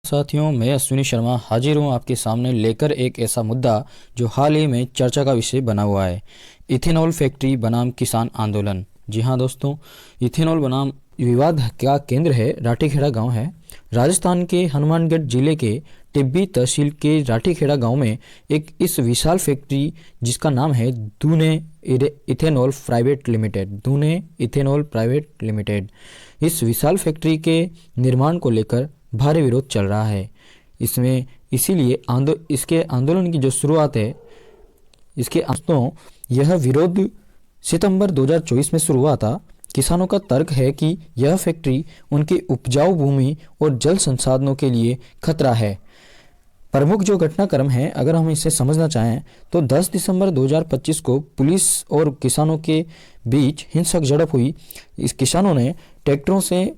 साथियों, मैं अश्विनी शर्मा हाजिर हूँ आपके सामने लेकर एक ऐसा मुद्दा जो हाल ही में चर्चा का विषय बना हुआ है। इथेनॉल फैक्ट्री बनाम किसान आंदोलन। जी हाँ दोस्तों, इथेनॉल बनाम विवाद का केंद्र है राठीखेड़ा गांव है। राजस्थान के हनुमानगढ़ जिले के टिब्बी तहसील के राठीखेड़ा गांव में एक इस विशाल फैक्ट्री जिसका नाम है दूने इथेनॉल प्राइवेट लिमिटेड, दूने इथेनॉल प्राइवेट लिमिटेड। इस विशाल फैक्ट्री के निर्माण को लेकर भारी विरोध चल रहा है। इसमें इसीलिए इसके आंदोलन की जो शुरुआत है, इसके दोस्तों यह विरोध सितंबर 2024 में शुरू हुआ था। किसानों का तर्क है कि यह फैक्ट्री उनकी उपजाऊ भूमि और जल संसाधनों के लिए खतरा है। प्रमुख जो घटनाक्रम है, अगर हम इसे समझना चाहें तो 10 दिसंबर 2025 को पुलिस और किसानों के बीच हिंसक झड़प हुई। इस किसानों ने ट्रैक्टरों से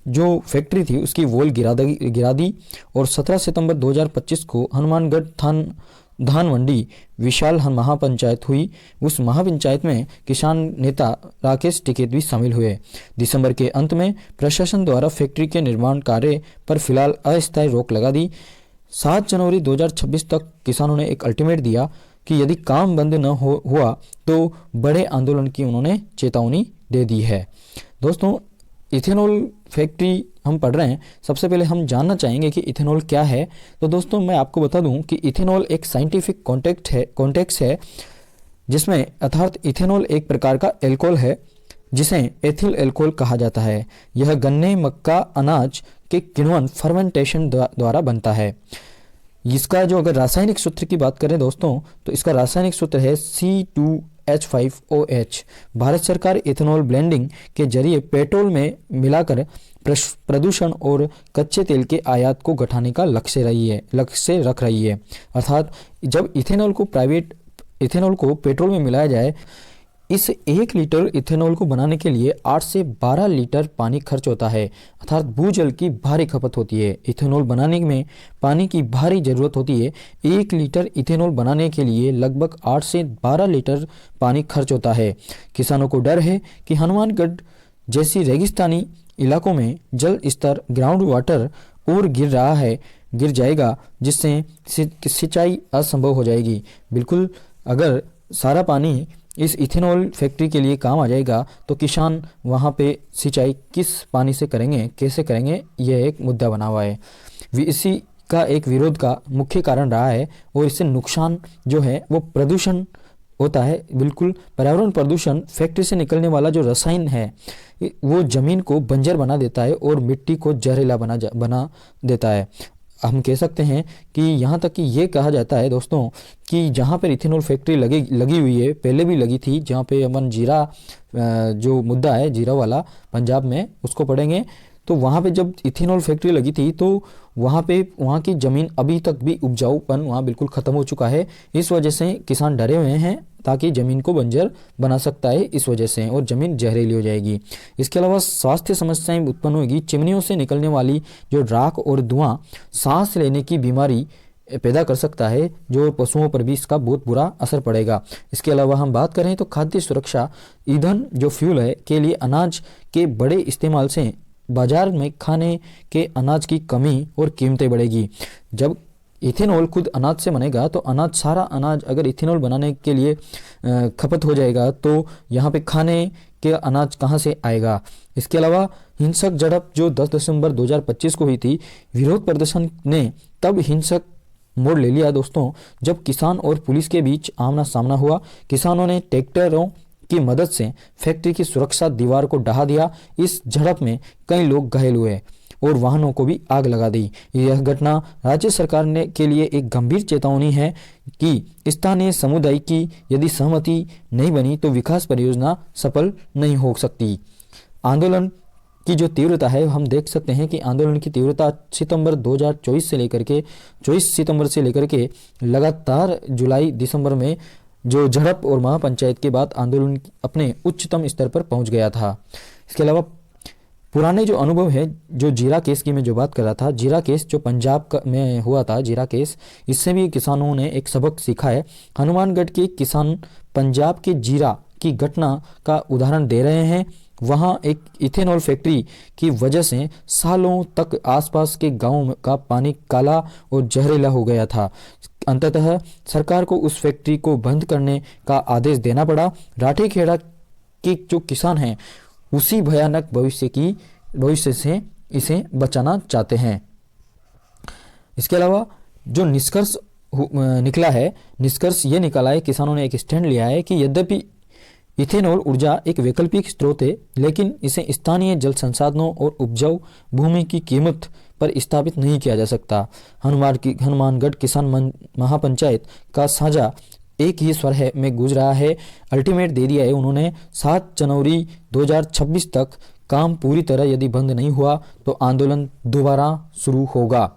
जो फैक्ट्री थी उसकी वॉल गिरा दी और 17 सितंबर 2025 को हनुमानगढ़ धान मंडी विशाल महापंचायत हुई। उस महापंचायत में किसान नेता राकेश टिकैत भी शामिल हुए। दिसंबर के अंत में प्रशासन द्वारा फैक्ट्री के निर्माण कार्य पर फिलहाल अस्थायी रोक लगा दी। 7 जनवरी 2026 तक किसानों ने एक अल्टीमेट दिया कि यदि काम बंद न हुआ तो बड़े आंदोलन की उन्होंने चेतावनी दे दी है। दोस्तों, इथेनॉल फैक्ट्री हम पढ़ रहे हैं। सबसे पहले हम जानना चाहेंगे कि इथेनॉल क्या है। तो दोस्तों मैं आपको बता दूं कि इथेनॉल एक साइंटिफिक कॉन्टेक्स्ट है जिसमें अर्थात इथेनॉल एक प्रकार का एल्कोहल है जिसे एथिल एल्कोहल कहा जाता है। यह गन्ने, मक्का, अनाज के किण्वन फर्मेंटेशन द्वारा बनता है। इसका जो अगर रासायनिक सूत्र की बात करें दोस्तों, तो इसका रासायनिक सूत्र है C2H5OH। भारत सरकार इथेनॉल ब्लेंडिंग के जरिए पेट्रोल में मिलाकर प्रदूषण और कच्चे तेल के आयात को घटाने का लक्ष्य रख रही है। अर्थात जब इथेनॉल को पेट्रोल में मिलाया जाए, इस 1 लीटर इथेनॉल को बनाने के लिए 8 से 12 लीटर पानी खर्च होता है। अर्थात भूजल की भारी खपत होती है। इथेनॉल बनाने में पानी की भारी जरूरत होती है। 1 लीटर इथेनॉल बनाने के लिए लगभग 8 से 12 लीटर पानी खर्च होता है। किसानों को डर है कि हनुमानगढ़ जैसी रेगिस्तानी इलाकों में जल स्तर ग्राउंड वाटर और गिर जाएगा, जिससे सिंचाई असंभव हो जाएगी। बिल्कुल, अगर सारा पानी इस इथेनॉल फैक्ट्री के लिए काम आ जाएगा तो किसान वहाँ पे सिंचाई किस पानी से करेंगे, कैसे करेंगे, यह एक मुद्दा बना हुआ है। इसी का एक विरोध का मुख्य कारण रहा है और इससे नुकसान जो है वो प्रदूषण होता है। बिल्कुल, पर्यावरण प्रदूषण फैक्ट्री से निकलने वाला जो रसायन है वो जमीन को बंजर बना देता है और मिट्टी को जहरीला बना देता है। हम कह सकते हैं कि यहाँ तक कि ये कहा जाता है दोस्तों कि जहाँ पर इथेनॉल फैक्ट्री लगी हुई है, पहले भी लगी थी, जहाँ पे अपन जीरा जो मुद्दा है जीरा वाला पंजाब में उसको पढ़ेंगे, तो वहाँ पे जब इथेनॉल फैक्ट्री लगी थी तो वहाँ की ज़मीन अभी तक भी उपजाऊपन वहाँ बिल्कुल ख़त्म हो चुका है। इस वजह से किसान डरे हुए हैं ताकि ज़मीन को बंजर बना सकता है इस वजह से, और ज़मीन जहरीली हो जाएगी। इसके अलावा स्वास्थ्य समस्याएं उत्पन्न होगी। चिमनियों से निकलने वाली जो राख और धुआं सांस लेने की बीमारी पैदा कर सकता है, जो पशुओं पर भी इसका बहुत बुरा असर पड़ेगा। इसके अलावा हम बात करें तो खाद्य सुरक्षा, ईंधन जो फ्यूल है के लिए अनाज के बड़े इस्तेमाल से बाजार में खाने के अनाज की कमी और कीमतें बढ़ेगी। जब इथेनॉल खुद अनाज से बनेगा तो सारा अनाज अगर इथेनॉल बनाने के लिए खपत हो जाएगा तो यहाँ पे खाने के अनाज कहाँ से आएगा। इसके अलावा हिंसक झड़प जो 10 दिसंबर 2025 को हुई थी, विरोध प्रदर्शन ने तब हिंसक मोड़ ले लिया दोस्तों जब किसान और पुलिस के बीच आमना सामना हुआ। किसानों ने ट्रैक्टरों की मदद से फैक्ट्री की सुरक्षा दीवार को ढहा दिया। इस झड़प में कई लोग घायल हुए और वाहनों को भी आग लगा दी। यह घटना राज्य सरकार के लिए एक गंभीर चेतावनी है कि स्थानीय समुदाय की यदि सहमति नहीं बनी तो विकास परियोजना सफल नहीं हो सकती। आंदोलन की जो तीव्रता है, हम देख सकते हैं कि आंदोलन की तीव्रता 24 सितंबर से लेकर के लगातार जुलाई दिसंबर में जो झड़प और महापंचायत के बाद आंदोलन अपने उच्चतम स्तर पर पहुंच गया था। इसके अलावा पुराने जो अनुभव है, जो जीरा केस की मैं जो बात कर रहा था, जीरा केस जो पंजाब में हुआ था, जीरा केस, इससे भी किसानों ने एक सबक सीखा है। हनुमानगढ़ के किसान पंजाब के जीरा की घटना का उदाहरण दे रहे हैं वहां एक इथेनॉल फैक्ट्री की वजह से सालों तक आसपास के गांवों का पानी काला और जहरीला हो गया था। अंततः सरकार को उस फैक्ट्री को बंद करने का आदेश देना पड़ा। राठीखेड़ा के जो किसान हैं उसी भयानक भविष्य से इसे बचाना चाहते हैं। इसके अलावा जो निष्कर्ष ये निकाला है, किसानों ने एक स्टैंड लिया है कि यद्यपि इथेनॉल ऊर्जा एक वैकल्पिक स्रोत है, लेकिन इसे स्थानीय जल संसाधनों और उपजाऊ भूमि की कीमत पर स्थापित नहीं किया जा सकता। हनुमानगढ़ किसान महापंचायत का साझा एक ही स्वर में गूंज रहा है। अल्टीमेट दे दिया है उन्होंने 7 जनवरी 2026 तक। काम पूरी तरह यदि बंद नहीं हुआ तो आंदोलन दोबारा शुरू होगा।